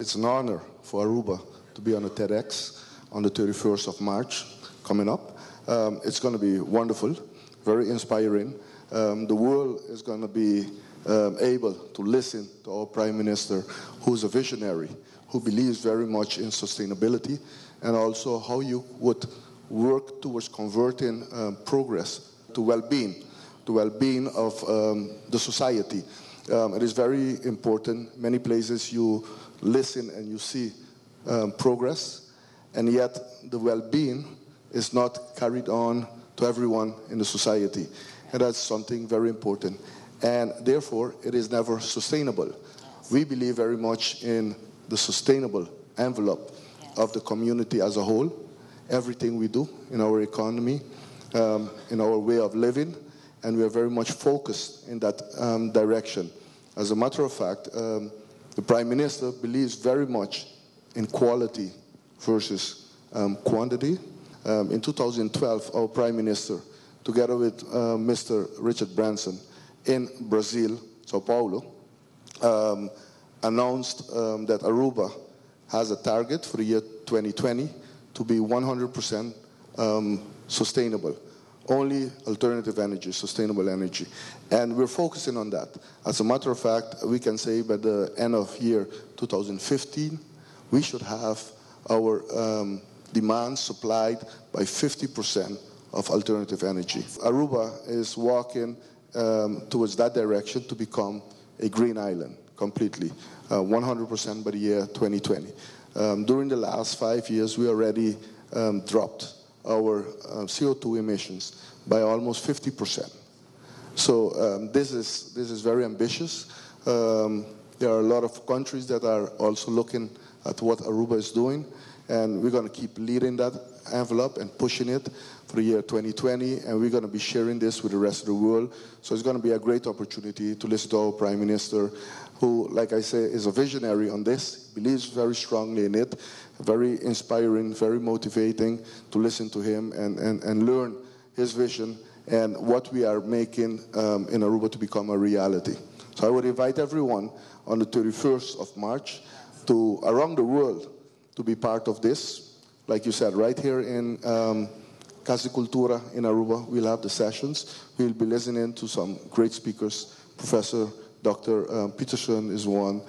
It's an honor for Aruba to be on the TEDx on the 31st of March coming up. It's going to be wonderful, very inspiring. The world is going to be able to listen to our Prime Minister, who's a visionary, who believes very much in sustainability, and also how you would work towards converting progress to well-being of the society. It is very important. Many places you listen and you see progress, and yet the well-being is not carried on to everyone in the society. And that's something very important. And therefore, it is never sustainable. We believe very much in the sustainable envelope of the community as a whole. Everything we do in our economy, in our way of living, and we are very much focused in that direction. As a matter of fact, the Prime Minister believes very much in quality versus quantity. In 2012, our Prime Minister, together with Mr. Richard Branson in Brazil, Sao Paulo, announced that Aruba has a target for the year 2020 to be 100% sustainable. Only alternative energy, sustainable energy. And we're focusing on that. As a matter of fact, we can say by the end of year 2015, we should have our demand supplied by 50% of alternative energy. Aruba is walking towards that direction to become a green island completely, 100% by the year 2020. During the last 5 years, we already dropped our CO2 emissions by almost 50%. So this is very ambitious. There are a lot of countries that are also looking at what Aruba is doing, and we're going to keep leading that envelope and pushing it for the year 2020, and we're going to be sharing this with the rest of the world. So it's going to be a great opportunity to listen to our Prime Minister, who, like I say, is a visionary on this, believes very strongly in it, very inspiring, very motivating to listen to him and learn his vision and what we are making in Aruba to become a reality. So I would invite everyone on the 31st of March to around the world to be part of this. Like you said, right here in Casa Cultura in Aruba, we'll have the sessions. We'll be listening to some great speakers. Professor Dr. Peterson is one.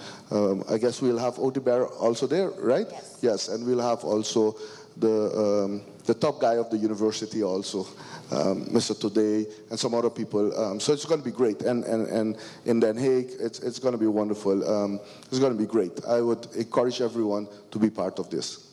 I guess we'll have Audibert also there, right? Yes. Yes, and we'll have also the top guy of the university also, Mr. Today, and some other people. So it's going to be great. And in Den Haag, it's going to be wonderful. It's going to be great. I would encourage everyone to be part of this.